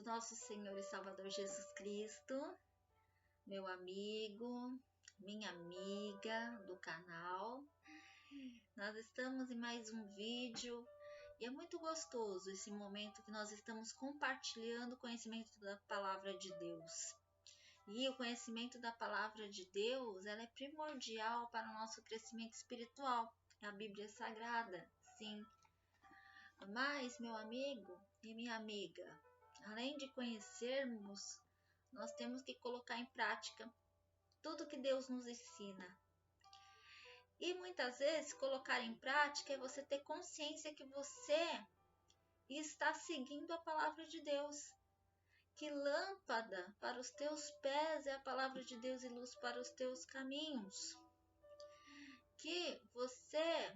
nosso Senhor e Salvador Jesus Cristo, meu amigo, minha amiga do canal. Nós estamos em mais um vídeo e é muito gostoso esse momento que nós estamos compartilhando o conhecimento da Palavra de Deus. E o conhecimento da Palavra de Deus, ela é primordial para o nosso crescimento espiritual. A Bíblia Sagrada, sim. Mas, meu amigo e minha amiga, além de conhecermos, nós temos que colocar em prática tudo que Deus nos ensina. E muitas vezes colocar em prática é você ter consciência que você está seguindo a palavra de Deus. Que lâmpada para os teus pés é a palavra de Deus e luz para os teus caminhos. Que você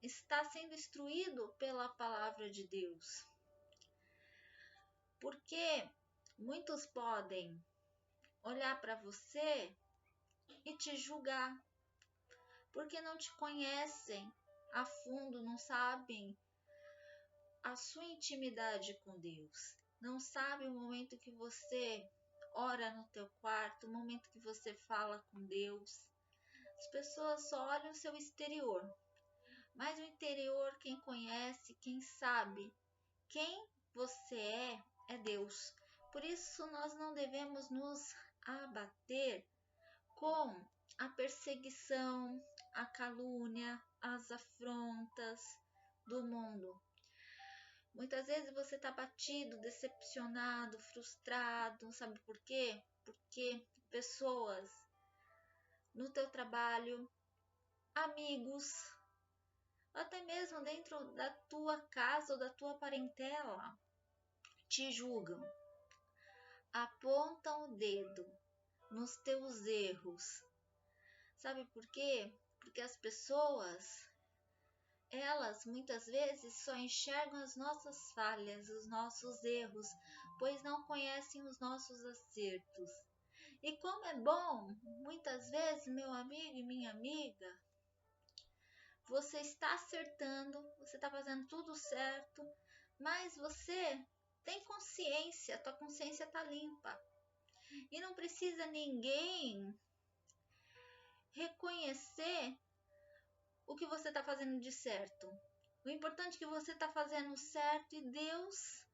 está sendo instruído pela palavra de Deus. Porque muitos podem olhar para você e te julgar, porque não te conhecem a fundo, não sabem a sua intimidade com Deus, não sabem o momento que você ora no teu quarto, o momento que você fala com Deus. As pessoas só olham o seu exterior, mas o interior, quem conhece, quem sabe quem você é Deus. Por isso nós não devemos nos abater com a perseguição, a calúnia, as afrontas do mundo. Muitas vezes você está abatido, decepcionado, frustrado, sabe por quê? Porque pessoas no teu trabalho, amigos, até mesmo dentro da tua casa ou da tua parentela, te julgam, apontam o dedo nos teus erros. Sabe por quê? Porque as pessoas, elas muitas vezes só enxergam as nossas falhas, os nossos erros, pois não conhecem os nossos acertos. E como é bom, muitas vezes, meu amigo e minha amiga, você está acertando, você está fazendo tudo certo, mas você tem consciência, tua consciência está limpa. E não precisa ninguém reconhecer o que você está fazendo de certo. O importante é que você está fazendo certo e Deus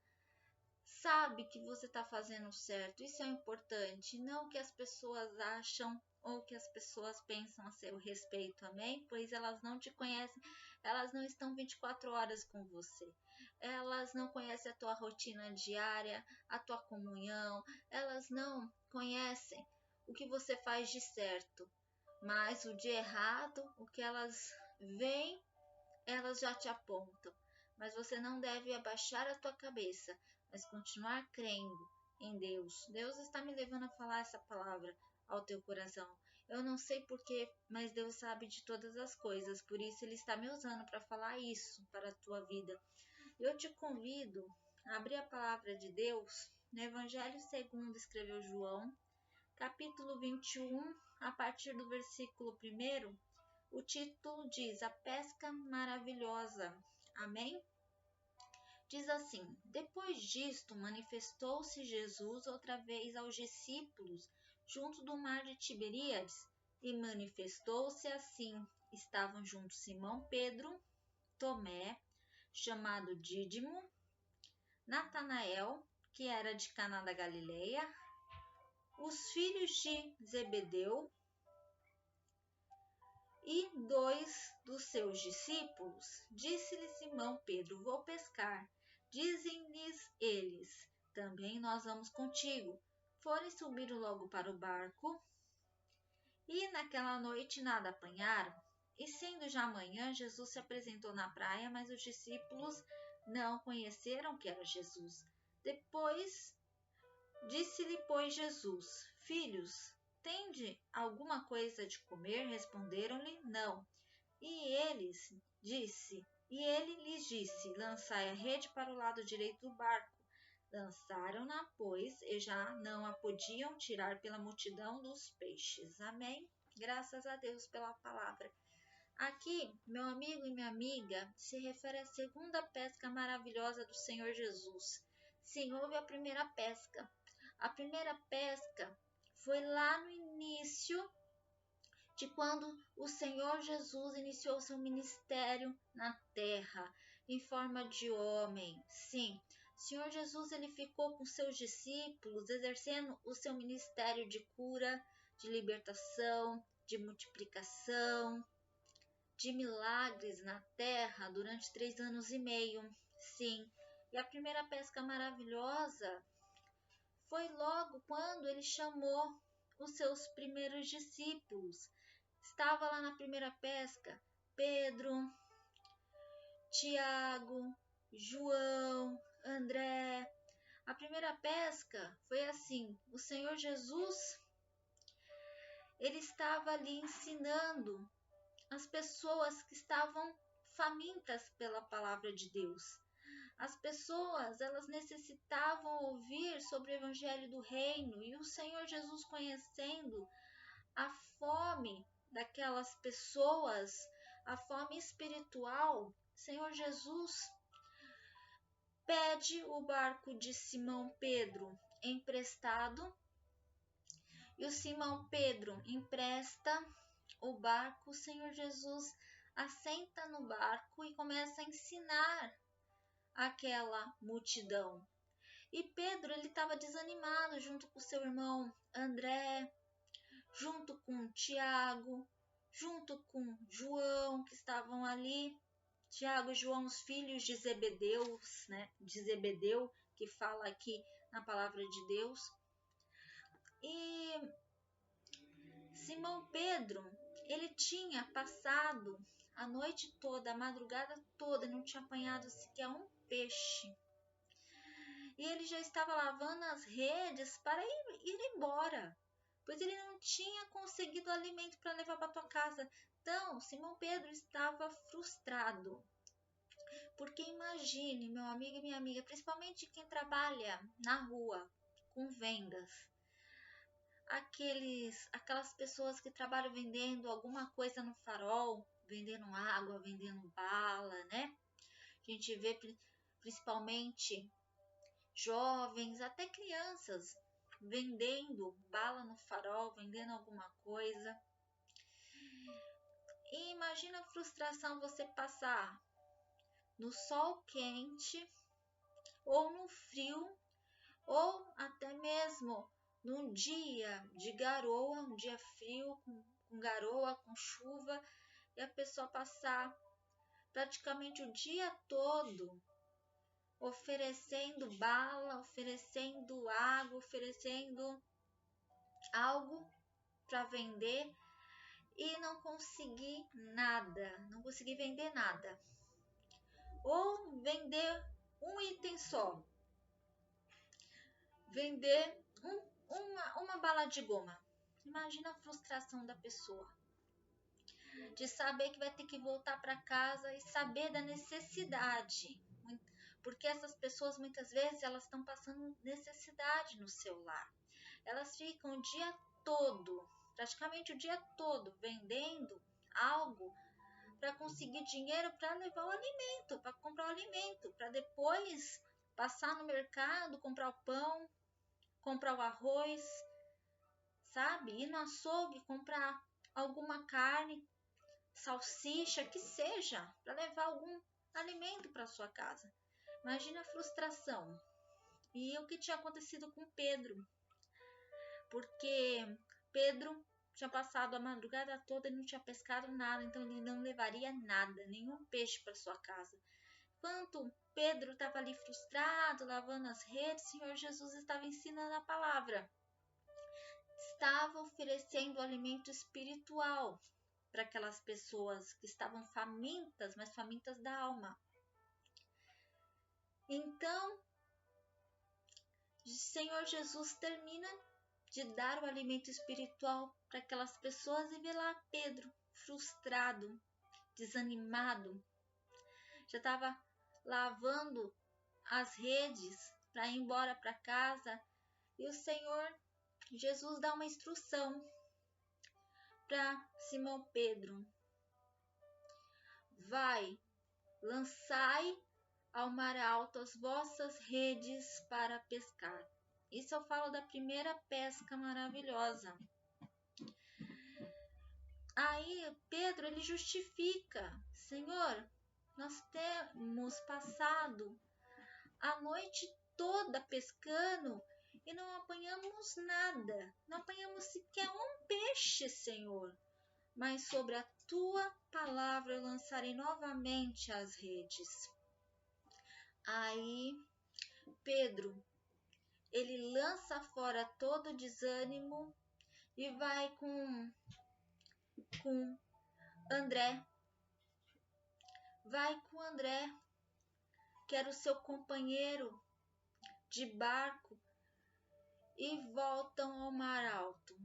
sabe que você está fazendo certo. Isso é importante, não o que as pessoas acham ou que as pessoas pensam a seu respeito, amém? Pois elas não te conhecem, elas não estão 24 horas com você. Elas não conhecem a tua rotina diária, a tua comunhão, elas não conhecem o que você faz de certo. Mas o de errado, o que elas veem, elas já te apontam. Mas você não deve abaixar a tua cabeça, mas continuar crendo em Deus. Deus está me levando a falar essa palavra ao teu coração. Eu não sei porquê, mas Deus sabe de todas as coisas. Por isso Ele está me usando para falar isso para a tua vida. Eu te convido a abrir a palavra de Deus no Evangelho segundo escreveu João, capítulo 21, a partir do versículo 1, o título diz: A Pesca Maravilhosa. Amém? Diz assim: Depois disto, manifestou-se Jesus outra vez aos discípulos junto do mar de Tiberíades, e manifestou-se assim. Estavam juntos Simão Pedro, Tomé, chamado Dídimo, Natanael, que era de Caná da Galileia, os filhos de Zebedeu e 2 dos seus discípulos. Disse-lhe Simão Pedro: Vou pescar. Dizem-lhes eles: Também nós vamos contigo. Foram e subiram logo para o barco, e naquela noite nada apanharam. E sendo já manhã, Jesus se apresentou na praia, mas os discípulos não conheceram que era Jesus. Depois disse-lhe, pois, Jesus: Filhos, tende alguma coisa de comer? Responderam-lhe: Não. E ele lhes disse: Lançai a rede para o lado direito do barco. Lançaram-na, pois, e já não a podiam tirar pela multidão dos peixes. Amém? Graças a Deus pela palavra. Aqui, meu amigo e minha amiga, se refere à segunda pesca maravilhosa do Senhor Jesus. Sim, houve a primeira pesca. A primeira pesca foi lá no início de quando o Senhor Jesus iniciou seu ministério na terra, em forma de homem. Sim, o Senhor Jesus ele ficou com seus discípulos, exercendo o seu ministério de cura, de libertação, de multiplicação, de milagres na terra durante 3 anos e meio. Sim, e a primeira pesca maravilhosa foi logo quando ele chamou os seus primeiros discípulos. Estava lá na primeira pesca Pedro, Tiago, João, André. A primeira pesca foi assim: o Senhor Jesus ele estava ali ensinando as pessoas que estavam famintas pela palavra de Deus. As pessoas, elas necessitavam ouvir sobre o evangelho do reino, e o Senhor Jesus, conhecendo a fome daquelas pessoas, a fome espiritual, Senhor Jesus pede o barco de Simão Pedro emprestado, e o Simão Pedro empresta o barco. O Senhor Jesus assenta no barco e começa a ensinar aquela multidão. E Pedro ele estava desanimado junto com seu irmão André, junto com Tiago, junto com João, que estavam ali. Tiago e João, os filhos de Zebedeu, né? De Zebedeu, que fala aqui na palavra de Deus. E Simão Pedro, ele tinha passado a noite toda, a madrugada toda, não tinha apanhado sequer um peixe. E ele já estava lavando as redes para ir embora, pois ele não tinha conseguido alimento para levar para tua casa. Então, Simão Pedro estava frustrado. Porque imagine, meu amigo e minha amiga, principalmente quem trabalha na rua com vendas, aquelas pessoas que trabalham vendendo alguma coisa no farol, vendendo água, vendendo bala, né? A gente vê principalmente jovens, até crianças, vendendo bala no farol, vendendo alguma coisa. E imagina a frustração você passar no sol quente, ou no frio, ou até mesmo num dia de garoa, um dia frio, com garoa, com chuva, e a pessoa passar praticamente o dia todo oferecendo bala, oferecendo água, oferecendo algo para vender e não conseguir nada, não conseguir vender nada. Ou vender um item só, vender uma bala de goma. Imagina a frustração da pessoa de saber que vai ter que voltar para casa e saber da necessidade, porque essas pessoas muitas vezes elas estão passando necessidade no seu lar. Elas ficam o dia todo, praticamente o dia todo, vendendo algo para conseguir dinheiro para levar o alimento, para comprar o alimento, para depois passar no mercado, comprar o pão, comprar o arroz, sabe? Ir no açougue, comprar alguma carne, salsicha, que seja, para levar algum alimento para sua casa. Imagina a frustração. E o que tinha acontecido com Pedro? Porque Pedro tinha passado a madrugada toda e não tinha pescado nada, então ele não levaria nada, nenhum peixe para sua casa. Enquanto Pedro estava ali frustrado, lavando as redes, o Senhor Jesus estava ensinando a palavra. Estava oferecendo alimento espiritual para aquelas pessoas que estavam famintas, mas famintas da alma. Então, o Senhor Jesus termina de dar o alimento espiritual para aquelas pessoas e vê lá Pedro frustrado, desanimado. Já estava lavando as redes para ir embora para casa e o Senhor Jesus dá uma instrução para Simão Pedro: vai, lançai ao mar alto as vossas redes para pescar. Isso eu falo da primeira pesca maravilhosa. Aí Pedro, ele justifica: Senhor, nós temos passado a noite toda pescando e não apanhamos nada, não apanhamos sequer um peixe, Senhor. Mas sobre a tua palavra eu lançarei novamente as redes. Aí Pedro, ele lança fora todo o desânimo e vai com André. Vai com André, que era o seu companheiro de barco, e voltam ao mar alto.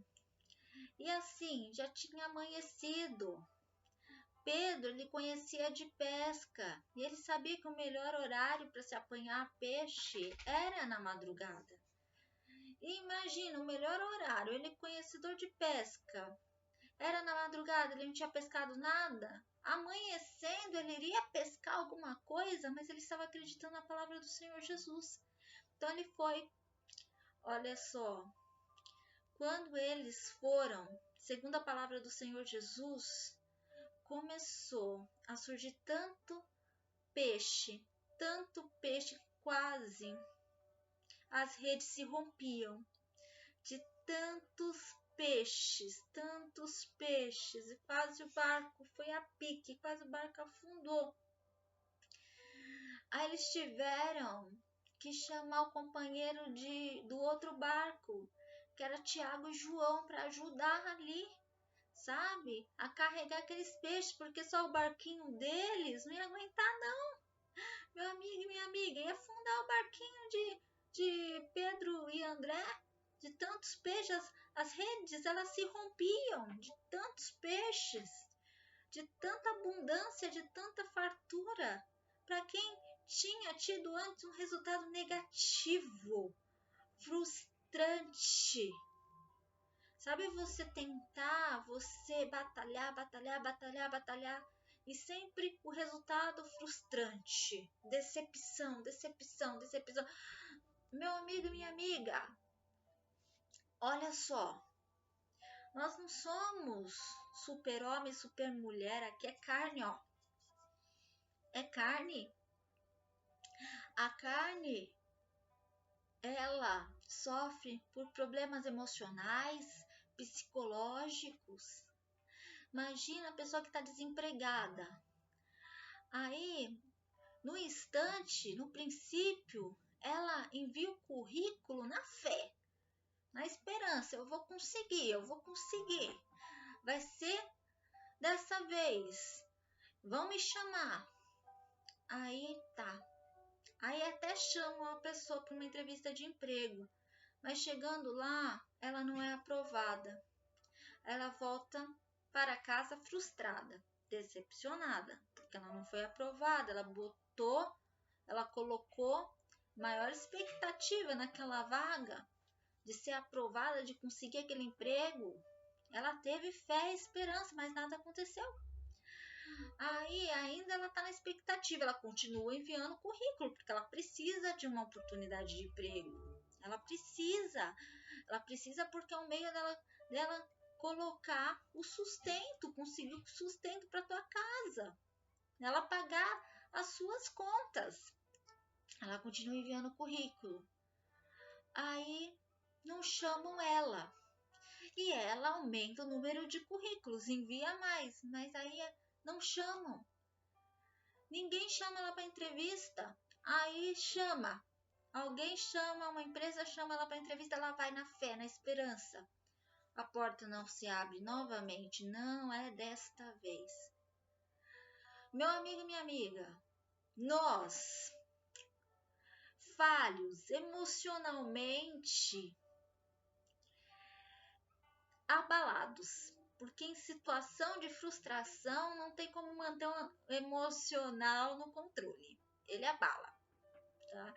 E assim, já tinha amanhecido. Pedro, ele conhecia de pesca e ele sabia que o melhor horário para se apanhar peixe era na madrugada. E imagina, o melhor horário, ele conhecedor de pesca, era na madrugada, ele não tinha pescado nada. Amanhecendo, ele iria pescar alguma coisa, mas ele estava acreditando na palavra do Senhor Jesus. Então ele foi. Olha só, quando eles foram, segundo a palavra do Senhor Jesus, começou a surgir tanto peixe, que quase as redes se rompiam de tantos peixes, e quase o barco foi a pique, quase o barco afundou. Aí eles tiveram que chamar o companheiro do outro barco, que era Tiago e João, para ajudar ali, sabe? A carregar aqueles peixes, porque só o barquinho deles não ia aguentar, não. Meu amigo e minha amiga, ia afundar o barquinho de Pedro e André, de tantos peixes. As redes, elas se rompiam de tantos peixes, de tanta abundância, de tanta fartura, para quem tinha tido antes um resultado negativo, frustrante. Sabe, você tentar, você batalhar, e sempre o resultado frustrante, decepção. Meu amigo e minha amiga, olha só, nós não somos super-homem, super-mulher, aqui é carne, ó. É carne. A carne, ela sofre por problemas emocionais, psicológicos. Imagina a pessoa que está desempregada. Aí, no instante, no princípio, ela envia o currículo na fé, na esperança, eu vou conseguir. Vai ser dessa vez. Vão me chamar. Aí tá. Aí até chamam a pessoa para uma entrevista de emprego, mas chegando lá, ela não é aprovada. Ela volta para casa frustrada, decepcionada, porque ela não foi aprovada. Ela colocou maior expectativa naquela vaga de ser aprovada, de conseguir aquele emprego. Ela teve fé e esperança, mas nada aconteceu. Aí ainda ela está na expectativa, ela continua enviando currículo, porque ela precisa de uma oportunidade de emprego. Ela precisa porque é um meio dela colocar o sustento, conseguir o sustento para tua casa, ela pagar as suas contas. Ela continua enviando currículo. Aí não chamam ela. E ela aumenta o número de currículos, envia mais, mas aí não chamam. Ninguém chama ela para entrevista. Aí chama. Alguém chama, uma empresa chama ela para entrevista, ela vai na fé, na esperança. A porta não se abre novamente, não é desta vez. Meu amigo e minha amiga, nós, falhos emocionalmente, abalados, porque em situação de frustração não tem como manter o emocional no controle, ele abala, tá?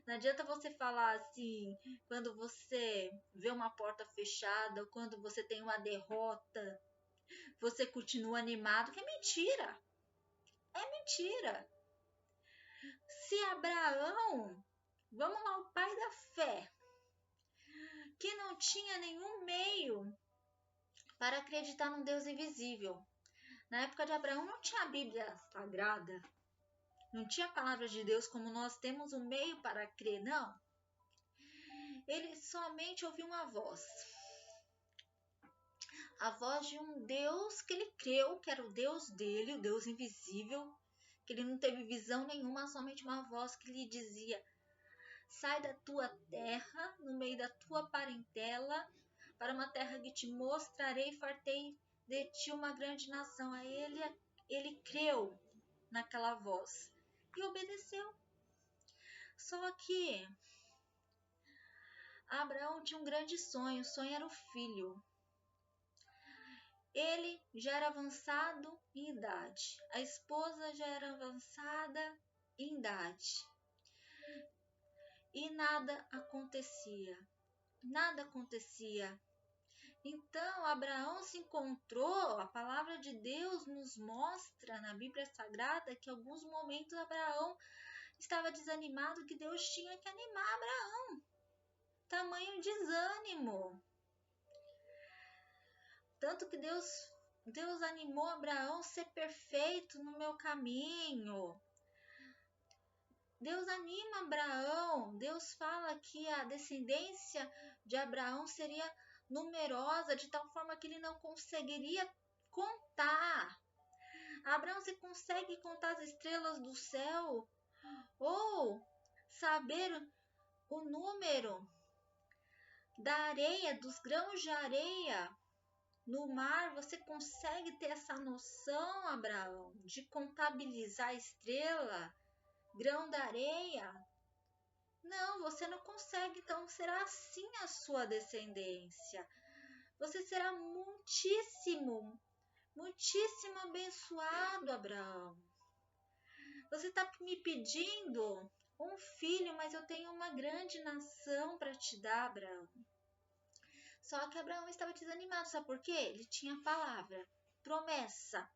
Não adianta você falar assim, quando você vê uma porta fechada ou quando você tem uma derrota, você continua animado, que é mentira. Se Abraão, vamos lá, o pai da fé, que não tinha nenhum meio para acreditar num Deus invisível. Na época de Abraão não tinha a Bíblia Sagrada, não tinha a palavra de Deus como nós temos um meio para crer, não. Ele somente ouviu uma voz. A voz de um Deus que ele creu que era o Deus dele, o Deus invisível, que ele não teve visão nenhuma, somente uma voz que lhe dizia: sai da tua terra, no meio da tua parentela, para uma terra que te mostrarei e fartei de ti uma grande nação. Aí ele creu naquela voz e obedeceu. Só que Abraão tinha um grande sonho, o sonho era o filho. Ele já era avançado em idade, a esposa já era avançada em idade. E nada acontecia. Então, Abraão se encontrou, a palavra de Deus nos mostra na Bíblia Sagrada que em alguns momentos Abraão estava desanimado, que Deus tinha que animar Abraão. Tamanho desânimo. Tanto que Deus animou Abraão a ser perfeito no meu caminho. Deus anima Abraão. Deus fala que a descendência de Abraão seria numerosa, de tal forma que ele não conseguiria contar. Abraão, você consegue contar as estrelas do céu? Ou saber o número da areia, dos grãos de areia no mar? Você consegue ter essa noção, Abraão, de contabilizar a estrela, grão da areia? Não, você não consegue, então será assim a sua descendência. Você será muitíssimo abençoado, Abraão. Você está me pedindo um filho, mas eu tenho uma grande nação para te dar, Abraão. Só que Abraão estava desanimado, sabe por quê? Ele tinha a palavra, promessa.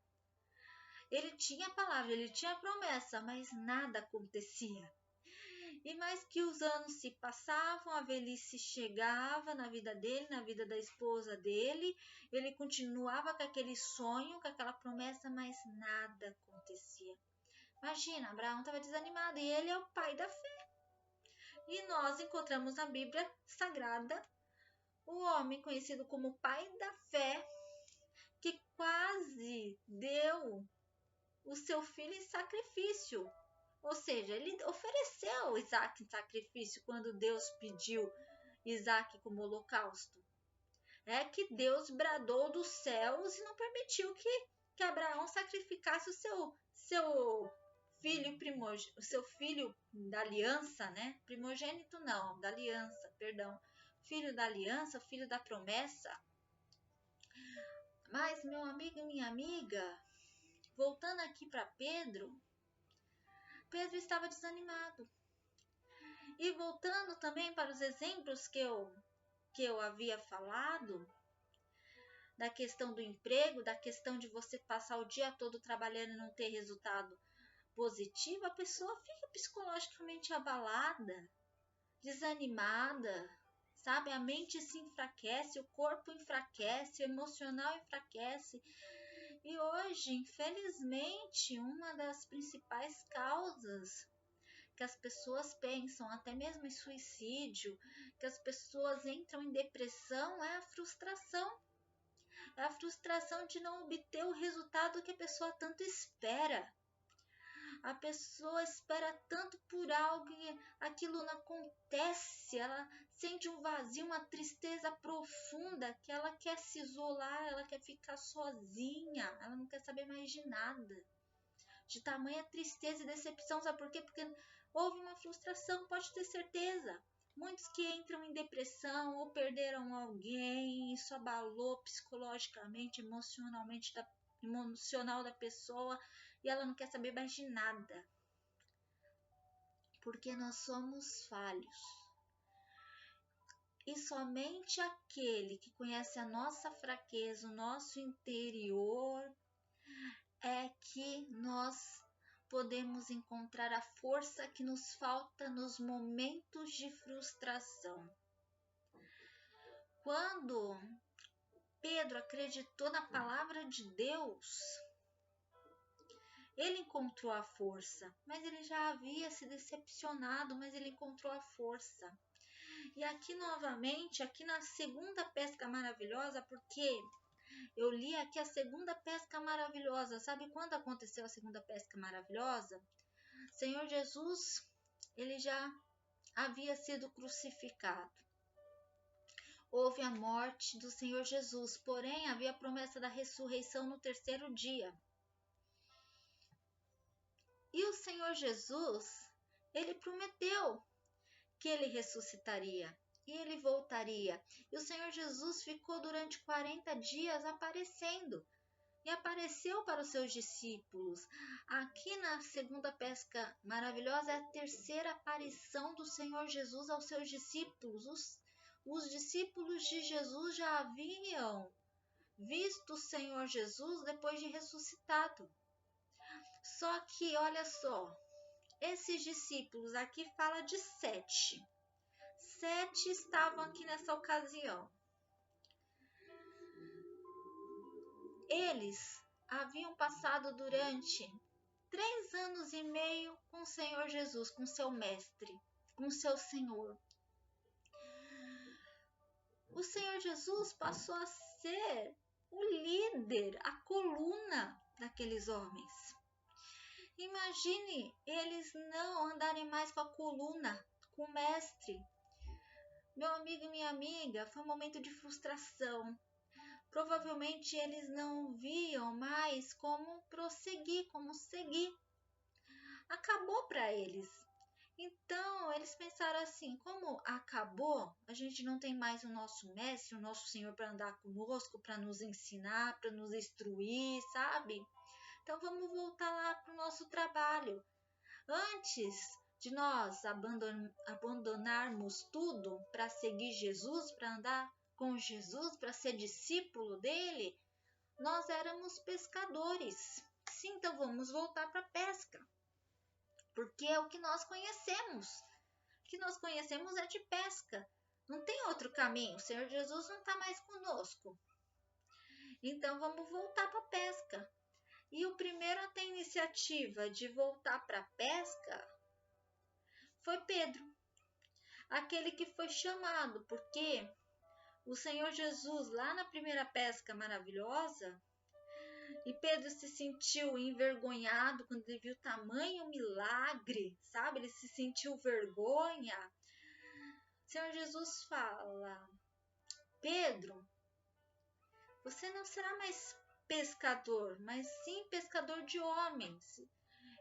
Ele tinha a palavra, ele tinha a promessa, mas nada acontecia. E mais que os anos se passavam, a velhice chegava na vida dele, na vida da esposa dele, ele continuava com aquele sonho, com aquela promessa, mas nada acontecia. Imagina, Abraão estava desanimado e ele é o pai da fé. E nós encontramos na Bíblia Sagrada o homem conhecido como pai da fé, que quase deu o seu filho em sacrifício. Ou seja, ele ofereceu Isaac em sacrifício quando Deus pediu Isaac como holocausto. É que Deus bradou dos céus e não permitiu que Abraão sacrificasse o seu filho primogênito, o seu filho da aliança, né? Primogênito não, da aliança, perdão. Filho da aliança, filho da promessa. Mas, meu amigo e minha amiga, voltando aqui para Pedro estava desanimado. E voltando também para os exemplos que eu havia falado, da questão do emprego, da questão de você passar o dia todo trabalhando e não ter resultado positivo, a pessoa fica psicologicamente abalada, desanimada, sabe? A mente se enfraquece, o corpo enfraquece, o emocional enfraquece. E hoje, infelizmente, uma das principais causas que as pessoas pensam, até mesmo em suicídio, que as pessoas entram em depressão, é a frustração. É a frustração de não obter o resultado que a pessoa tanto espera. A pessoa espera tanto por algo e aquilo não acontece. Ela sente um vazio, uma tristeza profunda, que ela quer se isolar, ela quer ficar sozinha, ela não quer saber mais de nada. De tamanha tristeza e decepção, sabe por quê? Porque houve uma frustração, pode ter certeza. Muitos que entram em depressão ou perderam alguém, isso abalou psicologicamente, emocional da pessoa e ela não quer saber mais de nada. Porque nós somos falhos. E somente aquele que conhece a nossa fraqueza, o nosso interior, é que nós podemos encontrar a força que nos falta nos momentos de frustração. Quando Pedro acreditou na palavra de Deus, ele encontrou a força, mas ele já havia se decepcionado, mas ele encontrou a força. E aqui novamente, aqui na segunda pesca maravilhosa, porque eu li aqui a segunda pesca maravilhosa. Sabe quando aconteceu a segunda pesca maravilhosa? Senhor Jesus, ele já havia sido crucificado. Houve a morte do Senhor Jesus, porém havia a promessa da ressurreição no terceiro dia. E o Senhor Jesus, ele prometeu que ele ressuscitaria e ele voltaria. E o Senhor Jesus ficou durante 40 dias aparecendo e apareceu para os seus discípulos. Aqui na segunda pesca maravilhosa é a terceira aparição do Senhor Jesus aos seus discípulos. Os discípulos de Jesus já haviam visto o Senhor Jesus depois de ressuscitado. Só que, olha só, esses discípulos, aqui fala de 7. 7 estavam aqui nessa ocasião. Eles haviam passado durante 3 anos e meio com o Senhor Jesus, com seu mestre, com seu Senhor. O Senhor Jesus passou a ser o líder, a coluna daqueles homens. Imagine eles não andarem mais com a coluna, com o mestre. Meu amigo e minha amiga, foi um momento de frustração. Provavelmente eles não viam mais como prosseguir, como seguir. Acabou para eles. Então, eles pensaram assim, como acabou, a gente não tem mais o nosso mestre, o nosso Senhor para andar conosco, para nos ensinar, para nos instruir, sabe? Então, vamos voltar lá para o nosso trabalho. Antes de nós abandonarmos tudo para seguir Jesus, para andar com Jesus, para ser discípulo dele, nós éramos pescadores. Sim, então vamos voltar para a pesca. Porque é o que nós conhecemos. O que nós conhecemos é de pesca. Não tem outro caminho. O Senhor Jesus não está mais conosco. Então vamos voltar para a pesca. E o primeiro a ter iniciativa de voltar para a pesca foi Pedro. Aquele que foi chamado, porque o Senhor Jesus, lá na primeira pesca maravilhosa, e Pedro se sentiu envergonhado quando ele viu tamanho milagre, sabe? Ele se sentiu vergonha. O Senhor Jesus fala: Pedro, você não será mais pescador, mas sim pescador de homens.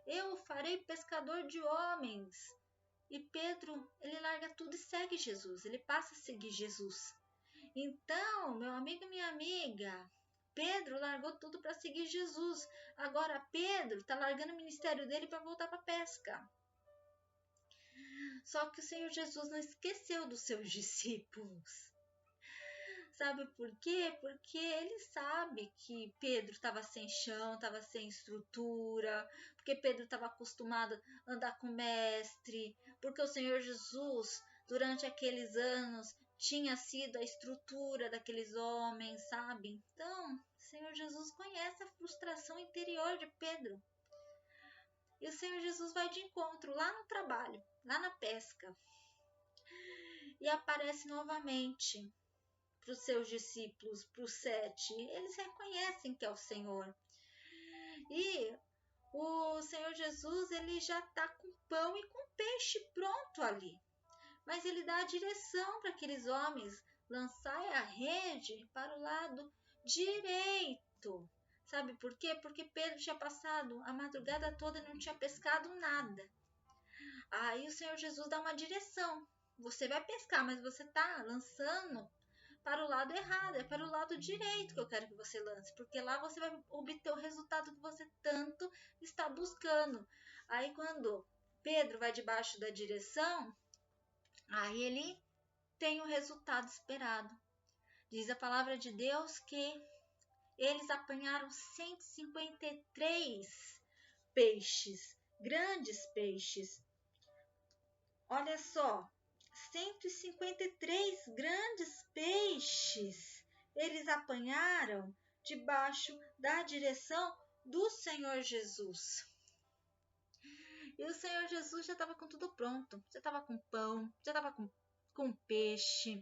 Eu farei pescador de homens. E Pedro, ele larga tudo e segue Jesus. Ele passa a seguir Jesus. Então, meu amigo e minha amiga, Pedro largou tudo para seguir Jesus. Agora Pedro está largando o ministério dele para voltar para a pesca. Só que o Senhor Jesus não esqueceu dos seus discípulos. Sabe por quê? Porque ele sabe que Pedro estava sem chão, estava sem estrutura, porque Pedro estava acostumado a andar com o mestre, porque o Senhor Jesus, durante aqueles anos, tinha sido a estrutura daqueles homens, sabe? Então, o Senhor Jesus conhece a frustração interior de Pedro. E o Senhor Jesus vai de encontro lá no trabalho, lá na pesca. E aparece novamente para os seus discípulos, para os 7. Eles reconhecem que é o Senhor. E o Senhor Jesus, ele já está com pão e com peixe pronto ali. Mas ele dá a direção para aqueles homens lançarem a rede para o lado direito. Sabe por quê? Porque Pedro tinha passado a madrugada toda e não tinha pescado nada. Aí o Senhor Jesus dá uma direção. Você vai pescar, mas você está lançando para o lado errado, é para o lado direito que eu quero que você lance, porque lá você vai obter o resultado que você tanto está buscando. Aí quando Pedro vai debaixo da direção, aí ele tem o resultado esperado. Diz a palavra de Deus que eles apanharam 153 peixes. grandes peixes. Olha só, 153 grandes peixes eles apanharam debaixo da direção do Senhor Jesus. E o Senhor Jesus já estava com tudo pronto, já estava com pão, já estava com peixe.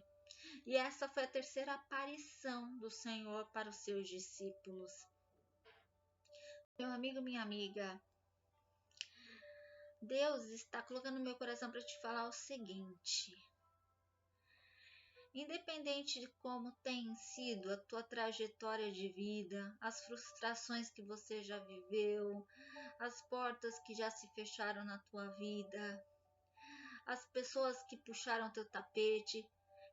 E essa foi a terceira aparição do Senhor para os seus discípulos. Meu amigo, minha amiga, Deus está colocando no meu coração para te falar o seguinte: independente de como tem sido a tua trajetória de vida, as frustrações que você já viveu, as portas que já se fecharam na tua vida, as pessoas que puxaram teu tapete,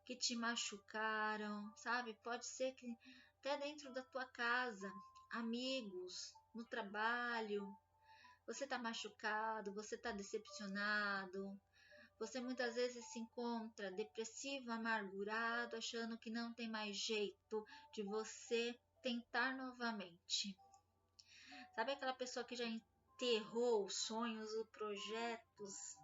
que te machucaram, sabe? Pode ser que até dentro da tua casa, amigos, no trabalho, você está machucado, você está decepcionado, você muitas vezes se encontra depressivo, amargurado, achando que não tem mais jeito de você tentar novamente. Sabe aquela pessoa que já enterrou os sonhos, os projetos?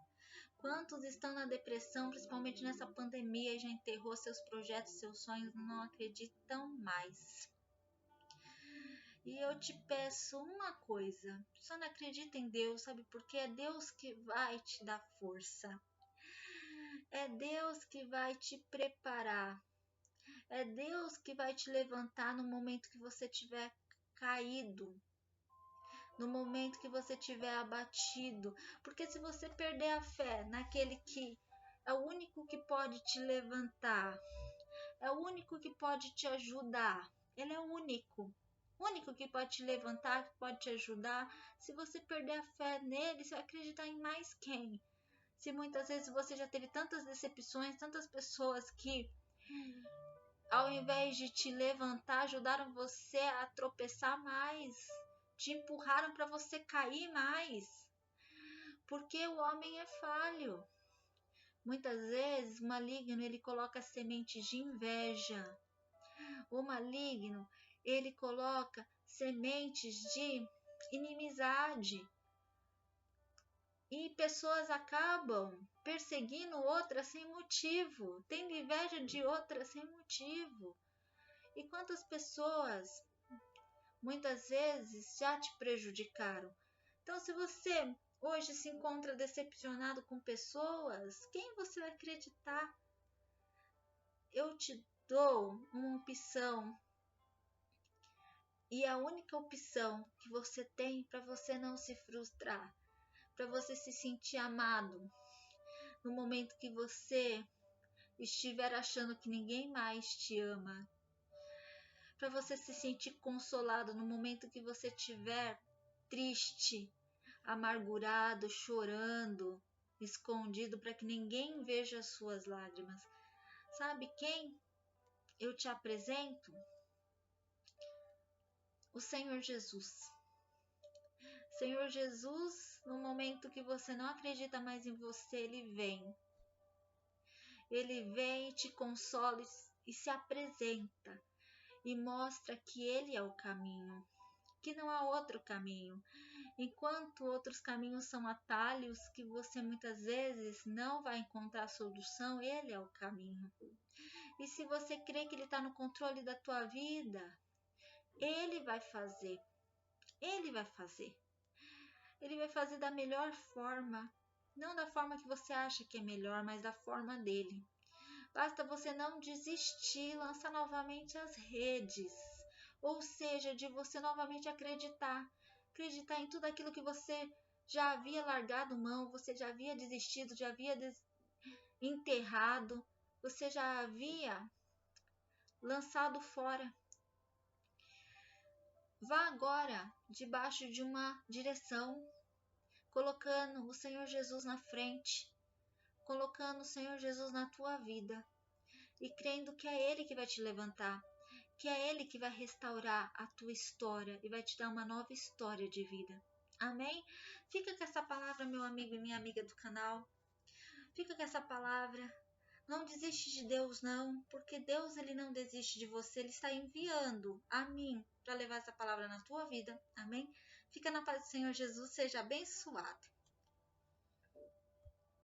Quantos estão na depressão, principalmente nessa pandemia, e já enterrou seus projetos, seus sonhos, não acreditam mais? E eu te peço uma coisa, só não acredita em Deus, sabe? Porque é Deus que vai te dar força. É Deus que vai te preparar. É Deus que vai te levantar no momento que você tiver caído. No momento que você tiver abatido. Porque se você perder a fé naquele que é o único que pode te levantar, é o único que pode te ajudar, ele é o único que pode te levantar, que pode te ajudar. Se você perder a fé nele, você vai acreditar em mais quem? Se muitas vezes você já teve tantas decepções, tantas pessoas que, ao invés de te levantar, ajudaram você a tropeçar mais, te empurraram para você cair mais, porque o homem é falho. Muitas vezes o maligno ele coloca sementes de inveja, o maligno ele coloca sementes de inimizade, e pessoas acabam perseguindo outras sem motivo, tendo inveja de outras sem motivo. E quantas pessoas muitas vezes já te prejudicaram? Então, se você hoje se encontra decepcionado com pessoas, quem você vai acreditar? Eu te dou uma opção, e a única opção que você tem para você não se frustrar, para você se sentir amado, no momento que você estiver achando que ninguém mais te ama, para você se sentir consolado no momento que você estiver triste, amargurado, chorando, escondido para que ninguém veja as suas lágrimas. Sabe quem eu te apresento? O Senhor Jesus. Senhor Jesus, no momento que você não acredita mais em você, Ele vem. Ele vem e te consola e se apresenta e mostra que Ele é o caminho, que não há outro caminho. Enquanto outros caminhos são atalhos que você muitas vezes não vai encontrar solução, Ele é o caminho. E se você crê que Ele está no controle da tua vida, Ele vai fazer. Ele vai fazer. Ele vai fazer da melhor forma. Não da forma que você acha que é melhor, mas da forma dele. Basta você não desistir, lançar novamente as redes. Ou seja, de você novamente acreditar. Acreditar em tudo aquilo que você já havia largado mão, você já havia desistido, já havia enterrado, você já havia lançado fora. Vá agora debaixo de uma direção, colocando o Senhor Jesus na frente, colocando o Senhor Jesus na tua vida e crendo que é Ele que vai te levantar, que é Ele que vai restaurar a tua história e vai te dar uma nova história de vida. Amém? Fica com essa palavra, meu amigo e minha amiga do canal. Fica com essa palavra. Não desiste de Deus, não, porque Deus ele não desiste de você. Ele está enviando a mim para levar essa palavra na tua vida. Amém? Fica na paz do Senhor Jesus, seja abençoado.